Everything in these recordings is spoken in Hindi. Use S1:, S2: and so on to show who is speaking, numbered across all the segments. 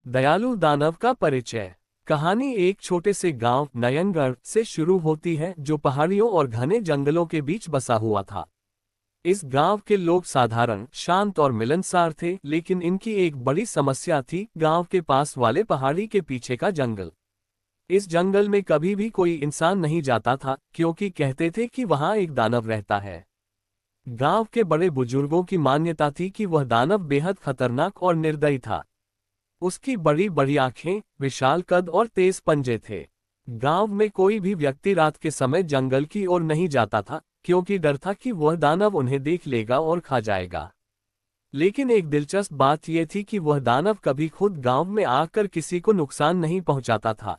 S1: दयालु दानव का परिचय। कहानी एक छोटे से गांव नयनगढ़ से शुरू होती है जो पहाड़ियों और घने जंगलों के बीच बसा हुआ था। इस गांव के लोग साधारण, शांत और मिलनसार थे, लेकिन इनकी एक बड़ी समस्या थी, गांव के पास वाले पहाड़ी के पीछे का जंगल। इस जंगल में कभी भी कोई इंसान नहीं जाता था, क्योंकि कहते थे कि वहां एक दानव रहता है। गांव के बड़े बुजुर्गों की मान्यता थी कि वह दानव बेहद खतरनाक और निर्दयी था। उसकी बड़ी बड़ी आंखें, विशाल कद और तेज पंजे थे। गांव में कोई भी व्यक्ति रात के समय जंगल की ओर नहीं जाता था, क्योंकि डर था कि वह दानव उन्हें देख लेगा और खा जाएगा। लेकिन एक दिलचस्प बात यह थी कि वह दानव कभी खुद गांव में आकर किसी को नुकसान नहीं पहुंचाता था।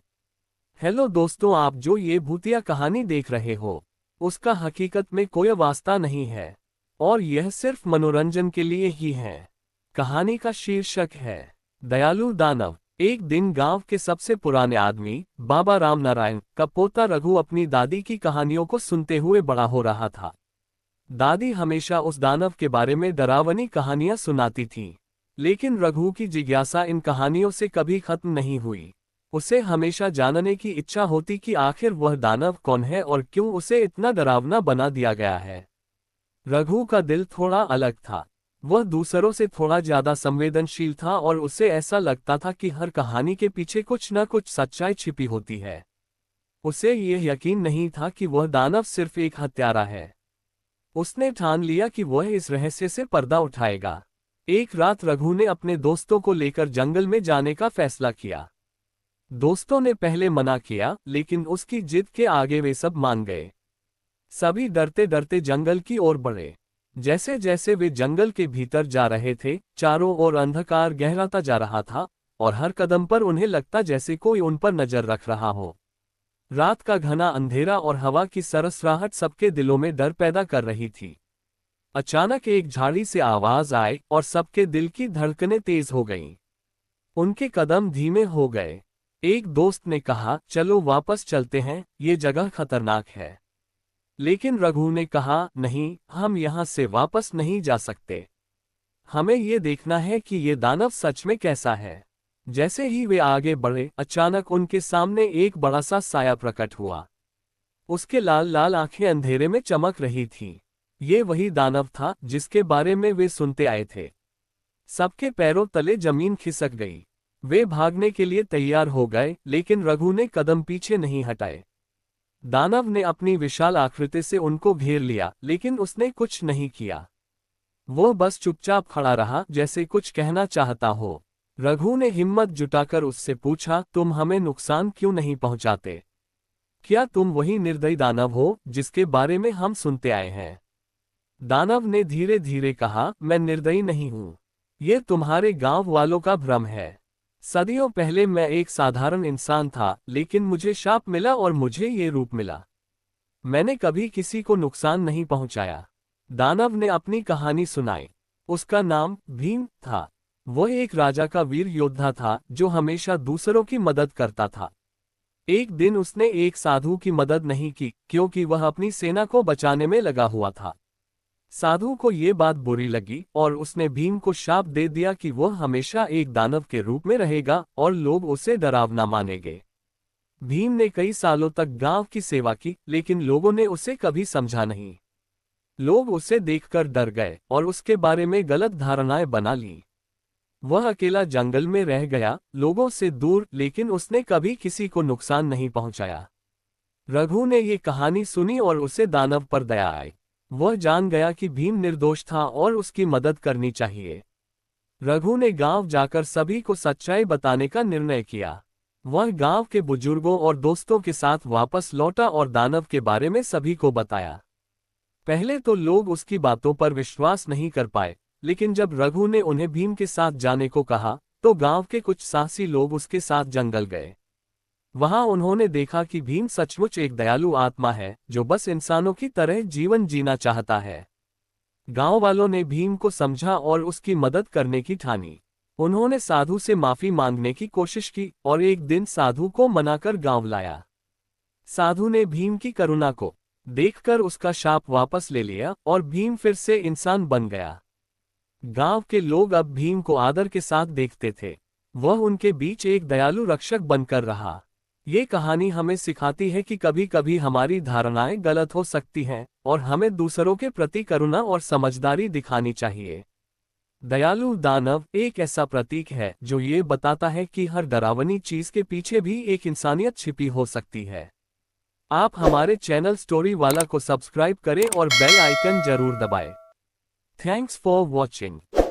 S1: हेलो दोस्तों, आप जो ये भूतिया कहानी देख रहे हो, उसका हकीकत में कोई वास्ता नहीं है, और यह सिर्फ मनोरंजन के लिए ही है। कहानी का शीर्षक है दयालु दानव। एक दिन गांव के सबसे पुराने आदमी बाबा रामनारायण का पोता रघु अपनी दादी की कहानियों को सुनते हुए बड़ा हो रहा था। दादी हमेशा उस दानव के बारे में डरावनी कहानियां सुनाती थी, लेकिन रघु की जिज्ञासा इन कहानियों से कभी खत्म नहीं हुई। उसे हमेशा जानने की इच्छा होती कि आखिर वह दानव कौन है और क्यों उसे इतना डरावना बना दिया गया है। रघु का दिल थोड़ा अलग था। वह दूसरों से थोड़ा ज्यादा संवेदनशील था और उसे ऐसा लगता था कि हर कहानी के पीछे कुछ न कुछ सच्चाई छिपी होती है। उसे यह यकीन नहीं था कि वह दानव सिर्फ एक हत्यारा है। उसने ठान लिया कि वह इस रहस्य से पर्दा उठाएगा। एक रात रघु ने अपने दोस्तों को लेकर जंगल में जाने का फैसला किया। दोस्तों ने पहले मना किया, लेकिन उसकी जिद के आगे वे सब मान गए। सभी डरते डरते जंगल की ओर बढ़े। जैसे जैसे वे जंगल के भीतर जा रहे थे, चारों ओर अंधकार गहराता जा रहा था, और हर कदम पर उन्हें लगता जैसे कोई उन पर नजर रख रहा हो। रात का घना अंधेरा और हवा की सरसराहट सबके दिलों में डर पैदा कर रही थी। अचानक एक झाड़ी से आवाज आई और सबके दिल की धड़कनें तेज हो गईं। उनके कदम धीमे हो गए। एक दोस्त ने कहा, चलो वापस चलते हैं, ये जगह खतरनाक है। लेकिन रघु ने कहा, नहीं, हम यहां से वापस नहीं जा सकते। हमें ये देखना है कि ये दानव सच में कैसा है। जैसे ही वे आगे बढ़े, अचानक उनके सामने एक बड़ा सा साया प्रकट हुआ। उसके लाल लाल आंखें अंधेरे में चमक रही थीं। ये वही दानव था जिसके बारे में वे सुनते आए थे। सबके पैरों तले जमीन खिसक गई। वे भागने के लिए तैयार हो गए, लेकिन रघु ने कदम पीछे नहीं हटाए। दानव ने अपनी विशाल आकृति से उनको घेर लिया, लेकिन उसने कुछ नहीं किया। वो बस चुपचाप खड़ा रहा, जैसे कुछ कहना चाहता हो। रघु ने हिम्मत जुटाकर उससे पूछा, तुम हमें नुकसान क्यों नहीं पहुंचाते? क्या तुम वही निर्दयी दानव हो जिसके बारे में हम सुनते आए हैं? दानव ने धीरे धीरे कहा, मैं निर्दयी नहीं हूं। ये तुम्हारे गांव वालों का भ्रम है। सदियों पहले मैं एक साधारण इंसान था, लेकिन मुझे शाप मिला और मुझे ये रूप मिला। मैंने कभी किसी को नुकसान नहीं पहुंचाया। दानव ने अपनी कहानी सुनाई। उसका नाम भीम था। वह एक राजा का वीर योद्धा था जो हमेशा दूसरों की मदद करता था। एक दिन उसने एक साधु की मदद नहीं की, क्योंकि वह अपनी सेना को बचाने में लगा हुआ था। साधु को ये बात बुरी लगी और उसने भीम को शाप दे दिया कि वह हमेशा एक दानव के रूप में रहेगा और लोग उसे डरावना मानेंगे। भीम ने कई सालों तक गांव की सेवा की, लेकिन लोगों ने उसे कभी समझा नहीं। लोग उसे देखकर डर गए और उसके बारे में गलत धारणाएं बना लीं। वह अकेला जंगल में रह गया, लोगों से दूर, लेकिन उसने कभी किसी को नुकसान नहीं पहुंचाया। रघु ने ये कहानी सुनी और उसे दानव पर दया आई। वह जान गया कि भीम निर्दोष था और उसकी मदद करनी चाहिए। रघु ने गांव जाकर सभी को सच्चाई बताने का निर्णय किया। वह गांव के बुजुर्गों और दोस्तों के साथ वापस लौटा और दानव के बारे में सभी को बताया। पहले तो लोग उसकी बातों पर विश्वास नहीं कर पाए, लेकिन जब रघु ने उन्हें भीम के साथ जाने को कहा, तो गांव के कुछ साहसी लोग उसके साथ जंगल गए। वहां उन्होंने देखा कि भीम सचमुच एक दयालु आत्मा है जो बस इंसानों की तरह जीवन जीना चाहता है। गांव वालों ने भीम को समझा और उसकी मदद करने की ठानी। उन्होंने साधु से माफी मांगने की कोशिश की और एक दिन साधु को मनाकर गांव लाया। साधु ने भीम की करुणा को देखकर उसका शाप वापस ले लिया और भीम फिर से इंसान बन गया। गांव के लोग अब भीम को आदर के साथ देखते थे। वह उनके बीच एक दयालु रक्षक बनकर रहा। ये कहानी हमें सिखाती है कि कभी कभी हमारी धारणाएं गलत हो सकती हैं और हमें दूसरों के प्रति करुणा और समझदारी दिखानी चाहिए। दयालु दानव एक ऐसा प्रतीक है जो ये बताता है कि हर डरावनी चीज के पीछे भी एक इंसानियत छिपी हो सकती है। आप हमारे चैनल स्टोरी वाला को सब्सक्राइब करें और बेल आइकन जरूर दबाएं। Thanks for watching.